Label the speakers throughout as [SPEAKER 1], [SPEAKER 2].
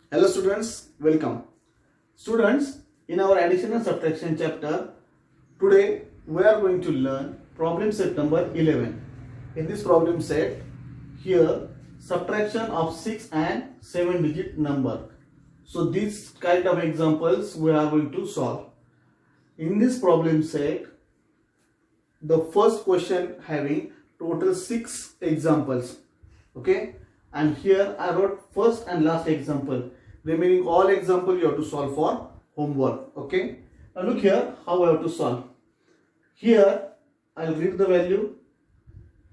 [SPEAKER 1] Hello students, welcome. Students, in our addition and subtraction chapter, today we are going to learn problem set number 11. In this problem set, here subtraction of 6 and 7 digit number. So these kind of examples we are going to solve. In this problem set, the first question having total 6 examples. Okay, and here I wrote first and last example. Remaining all example you have to solve for homework. Okay, now look here how I have to solve. Here I'll read the value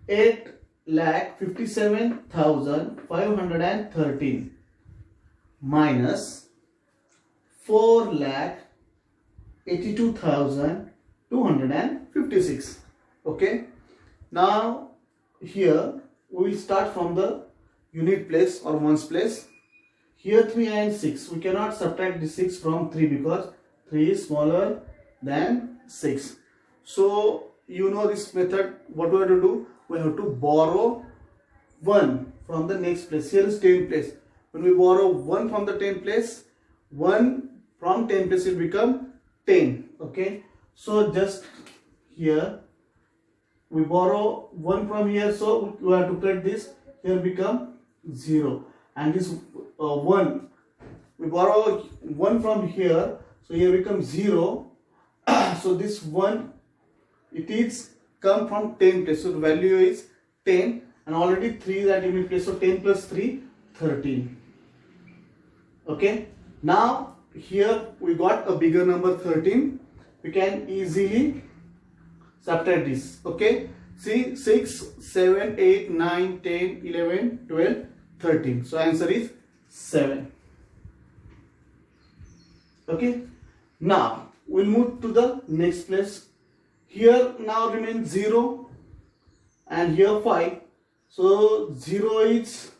[SPEAKER 1] 8,57,513 minus 4,82,256. Okay, now here we will start from the unit place or ones place. Here 3 and 6, we cannot subtract the 6 from 3 because 3 is smaller than 6. So you know this method, what we have to do, we have to borrow 1 from the next place. Here is 10 place. When we borrow 1 from the 10 place, 1 from 10 place will become 10. Okay, so just here we borrow 1 from here, so we have to cut this. Here become 0, and this 1 we borrow 1 from here, so here becomes 0. So this 1, it is come from 10 place, so the value is 10, and already 3 that unit place, so 10 plus 3 13. Okay, now here we got a bigger number 13. We can easily subtract this. Okay, see 6, 7, 8, 9, 10, 11, 12, 13. So answer is 7. Okay, now we'll move to the next place. Here now remains 0 and here 5. So 0 is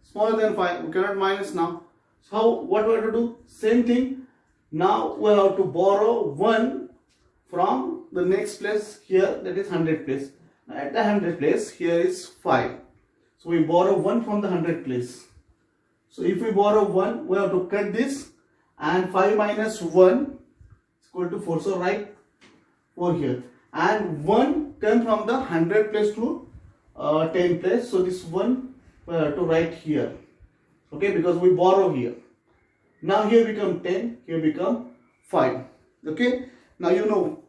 [SPEAKER 1] smaller than 5. We cannot minus now. So what we have to do? Same thing. Now we have to borrow 1 from the next place here, that is 100 place. At the 100 place, here is 5. So we borrow 1 from the 100 place. So if we borrow 1, we have to cut this, and 5 minus 1 is equal to 4. So write 4 here. And 1 comes from the 100 place to 10 place. So this 1 we have to write here. Okay, because we borrow here. Now here become 10, here become 5. Okay, now you know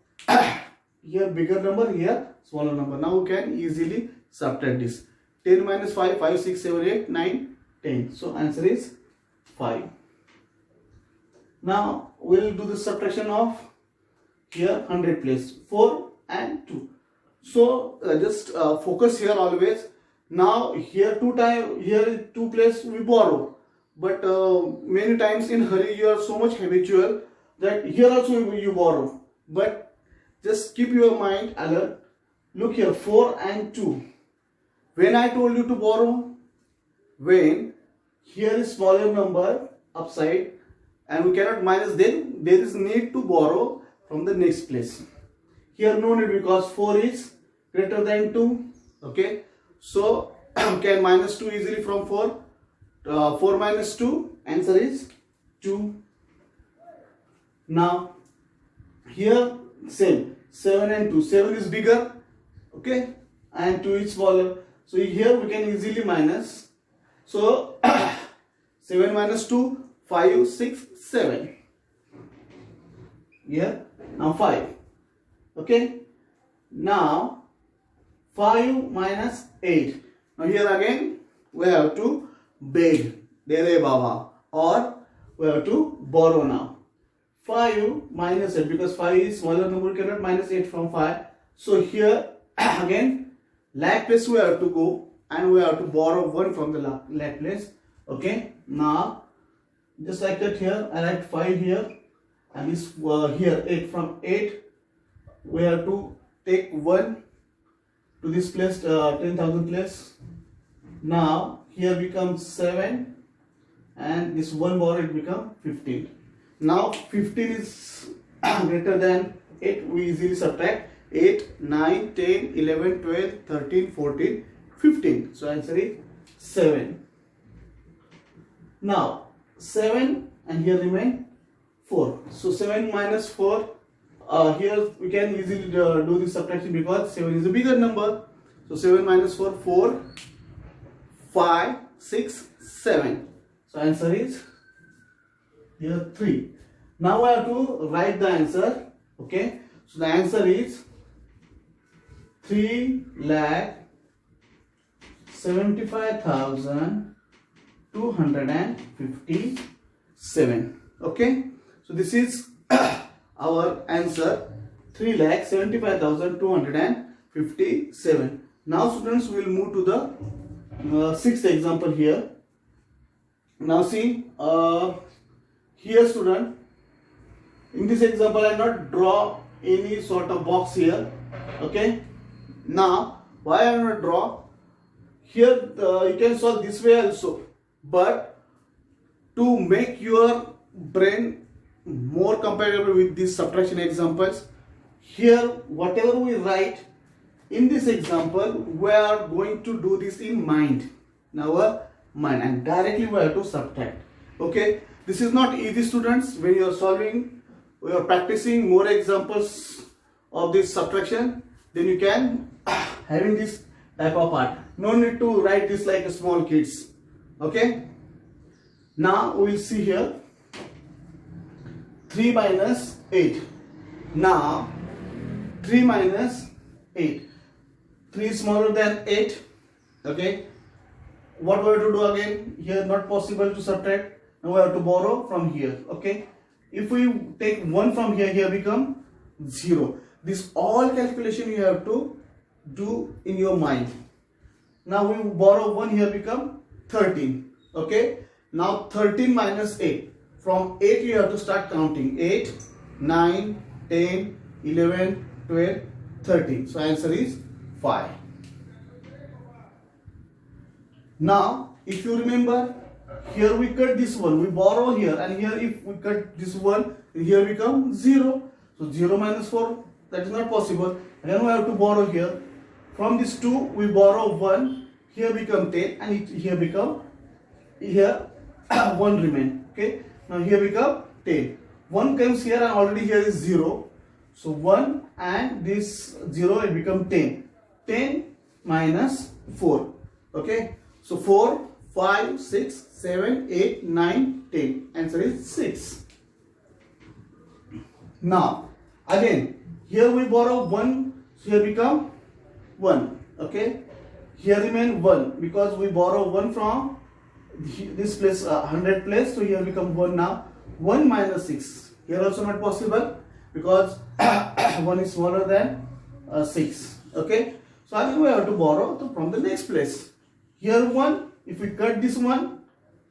[SPEAKER 1] here bigger number, here smaller number. Now we can easily subtract this. 10 minus 5, 5, 6, 7, 8, 9, 10. So answer is 5. Now we will do the subtraction of here 100 place, 4 and 2. So just focus here always. Now here 2 times, here 2 place we borrow, but many times in hurry you are so much habitual that here also you borrow. But just keep your mind alert. Look here, 4 and 2. When I told you to borrow, when here is smaller number upside and we cannot minus, then there is need to borrow from the next place. Here no need because 4 is greater than 2. Okay, so we can minus 2 easily from 4. 4 minus 2, answer is 2. Now here same, 7 and 2. 7 is bigger, okay, and 2 is smaller. So here we can easily minus. So 7 minus 2, 5, 6, 7. Here now 5. Okay, now 5 minus 8. Now here again we have to beg, Dere Baba, or we have to borrow now. 5 minus 8, because 5 is smaller number, we cannot minus 8 from 5. So here again lakh place we have to go and we have to borrow 1 from the lakh place. Okay, now just like that, here I write 5 here, and this here 8. From 8 we have to take 1 to this place, 10,000 place. Now here becomes 7, and this 1 borrowed become 15. Now 15 is greater than 8, we easily subtract. 8, 9, 10, 11, 12, 13, 14, 15. So answer is 7. Now 7 and here remain 4. So 7 minus 4, here we can easily do this subtraction because 7 is a bigger number. So 7 minus 4, 4, 5, 6, 7. So answer is here 3. Now I have to write the answer. Okay. So the answer is 3,75,257. Okay. So this is our answer, 3,75,257. Now students, we will move to the sixth example here. Now see, here student, in this example I not draw any sort of box here. Okay. Now why I not draw here? You can solve this way also, but to make your brain more compatible with these subtraction examples, here whatever we write in this example, we are going to do this in mind, in our mind, and directly we have to subtract. Okay, this is not easy students. When you are solving, we are practicing more examples of this subtraction, then you can having this type of part. No need to write this like a small kids. Okay, now we will see here 3 minus 8. Now 3 minus 8, 3 is smaller than 8. Okay, what we have to do again? Here not possible to subtract. Now we have to borrow from here. Okay, if we take 1 from here, here become 0. This all calculation you have to do in your mind. Now we borrow 1, here become 13. Okay, now 13 minus 8. From 8 you have to start counting. 8, 9, 10, 11, 12, 13. So answer is 5. Now if you remember, here we cut this one, we borrow here, and here if we cut this one, here become 0. So 0 minus 4, that is not possible. Then we have to borrow here. From this 2 we borrow 1, here become 10, and it here become, here 1 remain. Okay, now here become 10. 1 comes here and already here is 0. So 1 and this 0, it become 10. 10 minus 4. Okay, so 4, 5, 6, 7, 8, 9, 10. Answer is 6. Now again, here we borrow 1, so here become 1. Okay, here remain 1 because we borrow 1 from this place, 100 place, so here become 1. Now 1 minus 6, here also not possible because 1 is smaller than 6. Okay, so again we have to borrow from the next place. Here 1, if we cut this one,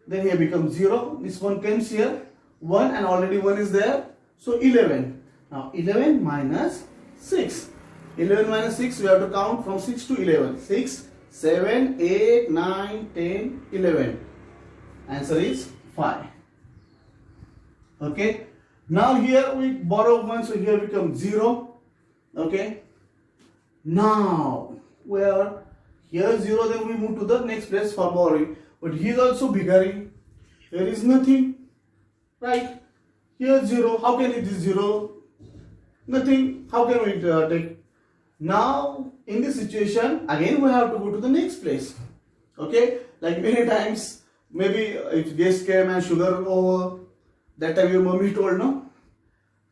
[SPEAKER 1] then here becomes 0. This one comes here, 1, and already 1 is there, so 11. Now 11 minus 6. 11 minus 6, we have to count from 6 to 11. 6, 7, 8, 9, 10, 11. Answer is 5. Okay, now here we borrow 1, so here becomes 0. Okay, now where here 0, then we move to the next place for borrowing, but he is also bigger. Here is nothing, right? Here 0, how can it is 0? Nothing. How can we take? Now in this situation, again we have to go to the next place. Okay, like many times, maybe if guest came and sugar over, that time your mommy told, no,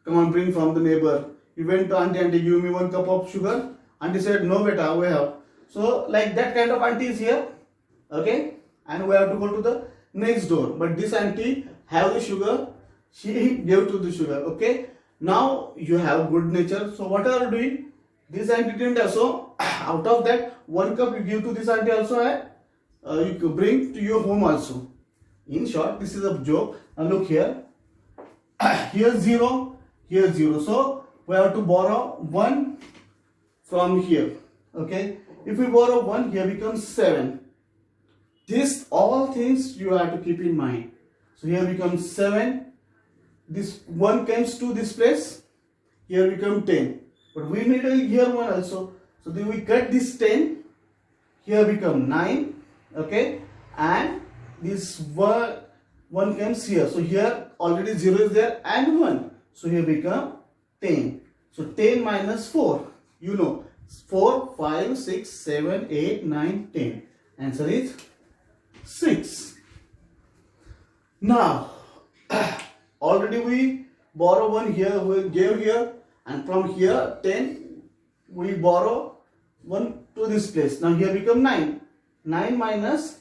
[SPEAKER 1] come on, bring from the neighbor. You went to auntie, auntie, give me 1 cup of sugar. Auntie said, no beta, we have. So like that kind of auntie is here. Okay, and we have to go to the next door. But this auntie have the sugar, she gave to the sugar. Okay, now you have good nature. So what are you doing? This auntie didn't also, out of that 1 cup you give to this auntie also, you could bring to your home also. In short, this is a joke. Now look here. Here 0, here 0. So we have to borrow 1 from here. Okay, if we borrow 1, here becomes 7. This all things you have to keep in mind. So here becomes 7. This 1 comes to this place. Here become 10. But we need a here 1 also. So then we cut this 10. Here become 9. Okay, and this 1 1 comes here. So here already 0 is there and 1. So here become 10. So 10 minus 4. You know 4, 5, 6, 7, 8, 9, 10. Answer is 6. Now already we borrow 1 here, we gave here, and from here 10 we borrow 1 to this place. Now here become 9. 9 minus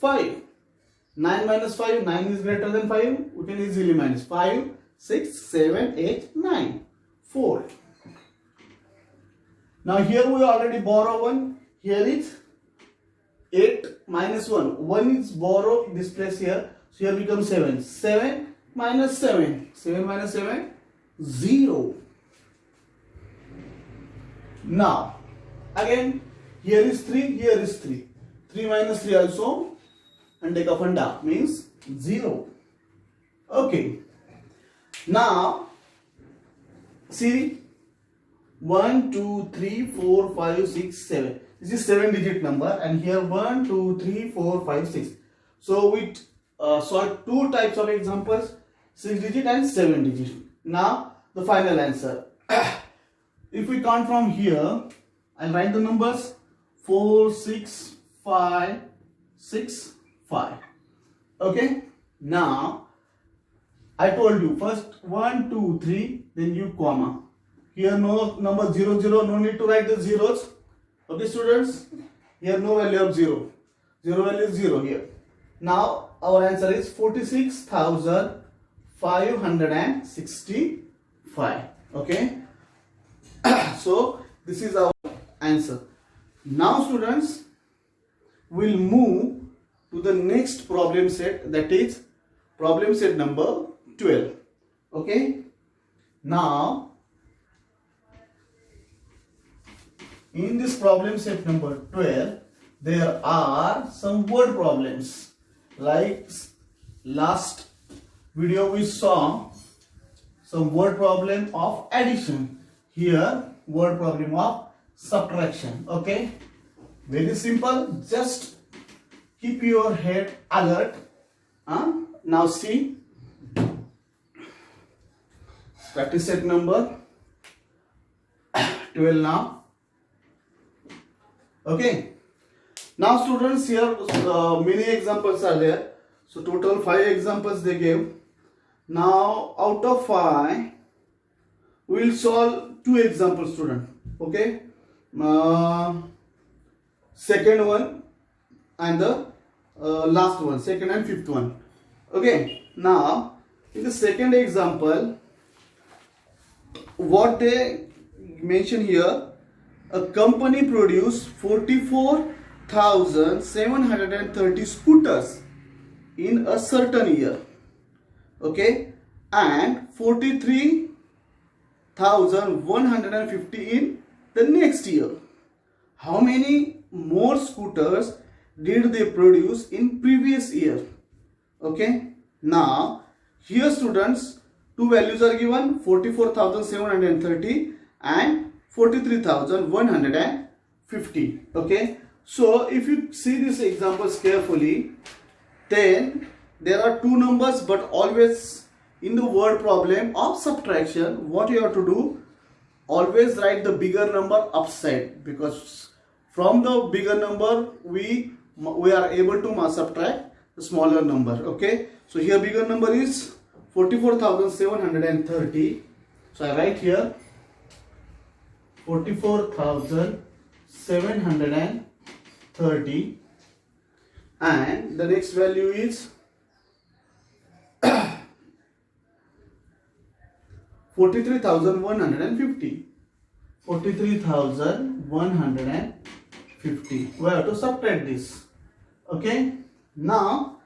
[SPEAKER 1] 5. 9 minus 5, 9 is greater than 5. We can easily minus 5, 6, 7, 8, 9, 4. Now here we already borrow 1. Here is 8 minus 1. 1 is borrowed this place here. So here becomes 7. 7 minus 7. 7 minus 7, 0. Now again here is 3, here is 3. 3 minus 3 also, and take off and down means 0. Okay. Now see 1, 2, 3, 4, 5, 6, 7. This is 7-digit number, and here 1, 2, 3, 4, 5, 6. So we solve two types of examples, 6-digit and 7-digit. Now the final answer. If we count from here, I'll write the numbers 4, 6, 5, 6, 5. Okay. Now I told you first 1, 2, 3, then you comma. Here no number 0, 0, no need to write the zeros. Okay students, here no value of 0. 0 value is 0 here. Now our answer is 46,565. Okay. So this is our answer. Now students, we'll move to the next problem set, that is problem set number 12. Okay. Now in this problem set number 12, there are some word problems. Like last video we saw some word problem of addition. Here word problem of subtraction. Okay, very simple. Just keep your head alert. Now see practice set number 12 now. Okay. Now students, here many examples are there. So total 5 examples they gave. Now out of 5 we will solve 2 examples student. Okay. Second one and the last one, second and fifth one. Okay. Now in the second example, what they mention here, a company produced 44,730 scooters in a certain year. Okay, and 43,150 in the next year. How many more scooters did they produce in previous year? Okay, now here students, two values are given, 44,730 and 43,150. Okay, so if you see these examples carefully, then there are two numbers, but always in the word problem of subtraction, what you have to do, always write the bigger number upside, because from the bigger number we are able to subtract the smaller number. Okay, so here bigger number is 44,730. So I write here 44,730, and the next value is 43,150. 43,150. We have to subtract this. Okay. Now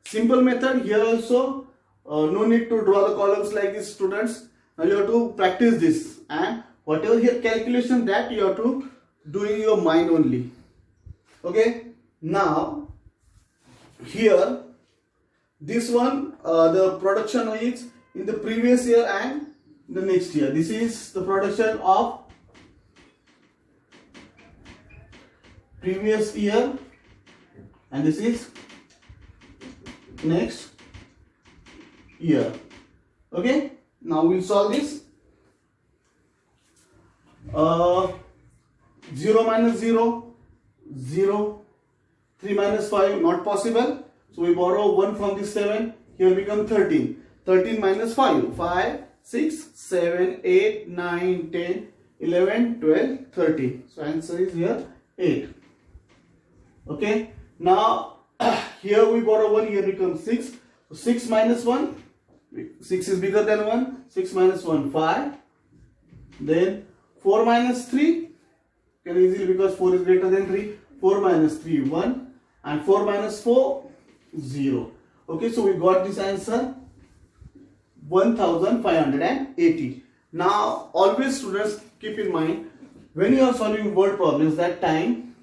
[SPEAKER 1] simple method here also. No need to draw the columns like this, students. Now you have to practice this, and whatever here calculation, that you have to do in your mind only. Okay. Now here this one, the production is in the previous year and the next year. This is the production of previous year, and this is next here. Okay, now we'll solve this. 0 minus 0, 0. 3 minus 5, not possible. So we borrow 1 from this 7. Here become 13. 13 minus 5. 5, 6, 7, 8, 9, 10, 11, 12, 13. So answer is here 8. Okay. Now here we borrow 1. Here becomes 6. So 6 minus 1. 6 is bigger than 1. 6 minus 1, 5. Then 4 minus 3. Can easily, because 4 is greater than 3. 4 minus 3, 1. And 4 minus 4, 0. Okay, so we got this answer 1580. Now, always students keep in mind, when you are solving word problems, that time,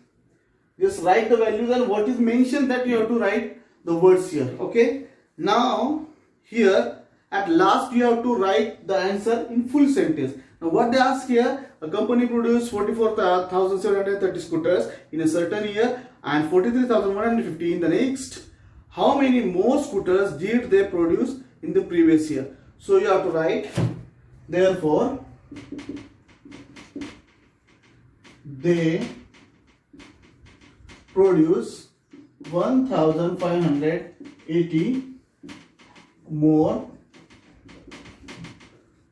[SPEAKER 1] just write the values and what is mentioned, that you have to write the words here. Okay, now here at last you have to write the answer in full sentence. Now what they ask here, a company produced 44,730 scooters in a certain year and 43,150 in the next. How many more scooters did they produce in the previous year? So you have to write, therefore they produce 1580 more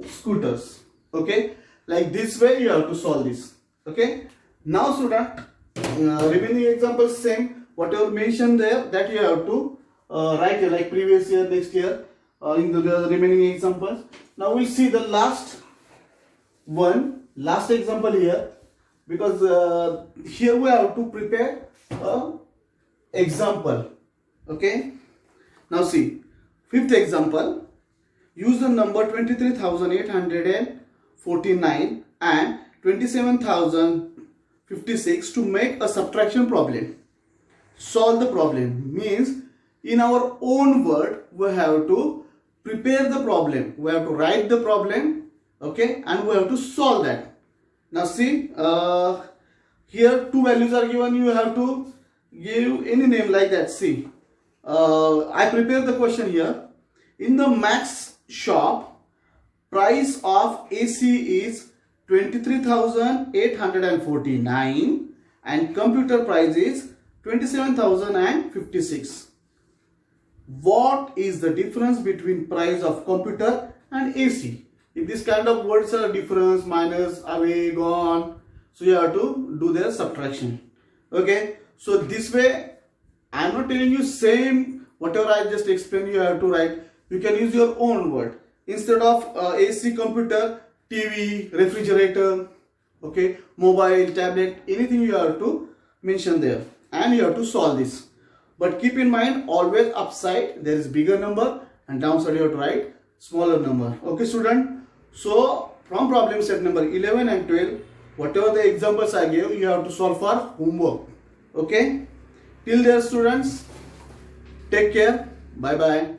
[SPEAKER 1] scooters. Okay, like this way you have to solve this. Okay, now student, remaining examples same, whatever mentioned there, that you have to write here, like previous year, next year, in the remaining examples. Now we'll see the last example here, because here we have to prepare a example. Okay, now see, fifth example. Use the number 23,849 and 27,056 to make a subtraction problem. Solve the problem means in our own word we have to prepare the problem. We have to write the problem, okay, and we have to solve that. Now see, here two values are given. You have to give any name like that. See, I prepared the question here. In the Max shop, price of AC is 23,849 and computer price is 27,056. What is the difference between price of computer and AC? If this kind of words are difference, minus, away, gone, so you have to do their subtraction. Okay, so this way I am not telling you same whatever I just explained. You have to write. You can use your own word. Instead of AC, computer, TV, refrigerator, okay, mobile, tablet, anything you have to mention there, and you have to solve this. But keep in mind, always upside there is bigger number and downside you have to write smaller number. Okay student, so from problem set number 11 and 12, whatever the examples I gave, you have to solve for homework. Okay, till there students, take care, bye bye.